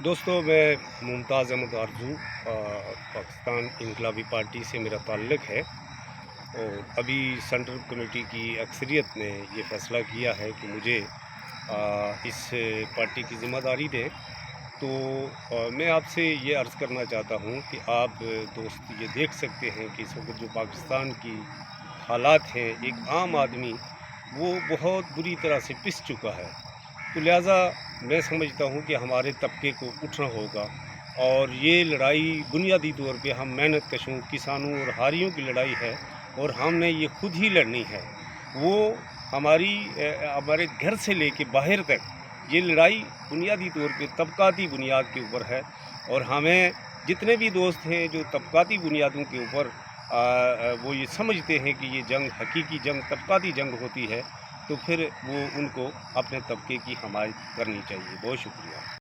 दोस्तों, मैं मुमताज़ अहमद आरज़ू पाकिस्तान इनकलाबी पार्टी से मेरा ताल्लुक़ है। और अभी सेंट्रल कमेटी की अक्सरियत ने ये फ़ैसला किया है कि मुझे इस पार्टी की ज़िम्मेदारी दें। तो मैं आपसे ये अर्ज़ करना चाहता हूँ कि आप दोस्त ये देख सकते हैं कि इस वक्त जो पाकिस्तान की हालात हैं, एक आम आदमी वो बहुत बुरी तरह से पिस चुका है। तो लिहाजा मैं समझता हूँ कि हमारे तबके को उठना होगा और ये लड़ाई बुनियादी तौर पे हम मेहनत कशों किसानों और हारियों की लड़ाई है और हमने ये खुद ही लड़नी है। वो हमारे घर से लेके बाहर तक ये लड़ाई बुनियादी तौर पे तबकाती बुनियाद के ऊपर है। और हमें जितने भी दोस्त हैं जो तबकाती बुनियादों के ऊपर वो ये समझते हैं कि ये जंग हकीकी जंग तबकाती जंग होती है, तो फिर वो उनको अपने तबके की हमायत करनी चाहिए। बहुत शुक्रिया।